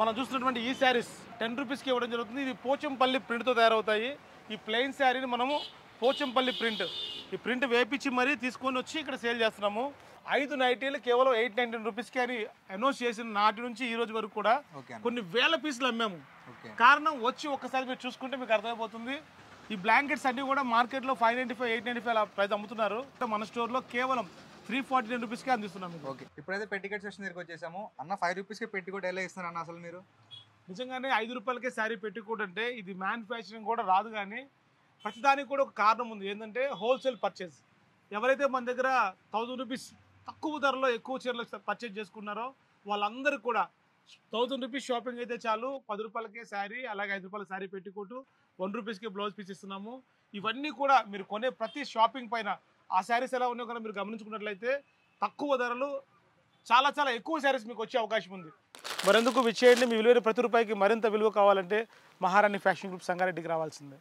మనం చూస్తున్నటువంటి ఈ శారీస్ 10 రూపీస్కి ఇవ్వడం జరుగుతుంది. ఇది పోచంపల్లి ప్రింట్తో తయారవుతాయి. ఈ ప్లెయిన్ శారీని మనము పోచంపల్లి ప్రింట్ ఈ ప్రింట్ వేపించి మరీ తీసుకొని వచ్చి ఇక్కడ సేల్ చేస్తున్నాము. 5 నైటీలు కేవలం 819 రూపీస్కి అని అనౌన్స్ చేసిన నాటి నుంచి ఈ రోజు వరకు కూడా కొన్ని వేల పీసులు అమ్మాము. కారణం వచ్చి ఒక్కసారి మీరు చూసుకుంటే మీకు అర్థమైపోతుంది. ఈ బ్లాంకెట్స్ అన్ని కూడా మార్కెట్లో 595, 895 అలా ప్రైస్ అమ్ముతున్నారు. మన స్టోర్లో కేవలం 349 రూపీస్కి అందిస్తున్నాము. ఓకే, ఇప్పుడైతే పెట్టికోట్ సెక్షన్ దగ్గరికి వచ్చేసాము. అన్న 5 రూపీస్కి పెట్టికోట్ ఎలా ఇస్తున్నారు అన్న అసలు మీరు? నిజంగానే 5 రూపాయలకే శారీ పెట్టుకోట్ అంటే ఇది మ్యానుఫ్యాక్చరింగ్ కూడా రాదు, కానీ ప్రతిదానికి కూడా ఒక కారణం ఉంది. ఏంటంటే హోల్సేల్ పర్చేస్. ఎవరైతే మన దగ్గర 1000 రూపీస్ తక్కువ ధరలో ఎక్కువ చీరలు పర్చేజ్ చేసుకున్నారో వాళ్ళందరూ కూడా 1000 రూపీస్ షాపింగ్ అయితే చాలు 10 రూపాయలకే శారీ, అలాగే 5 రూపాయల శారీ పెట్టుకోటు, 1 రూపీస్కి బ్లౌజ్ పీస్ ఇస్తున్నాము. ఇవన్నీ కూడా మీరు కొనే ప్రతి షాపింగ్ పైన ఆ శారీస్ ఎలా ఉన్నాయో కూడా మీరు గమనించుకున్నట్లయితే తక్కువ ధరలు చాలా చాలా ఎక్కువ శారీస్ మీకు వచ్చే అవకాశం ఉంది. మరెందుకు విచ్చేయండి. మీ విలువైన ప్రతి రూపాయికి మరింత విలువ కావాలంటే మహారాణి ఫ్యాషన్ గ్రూప్ సంగారెడ్డికి రావాల్సిందే.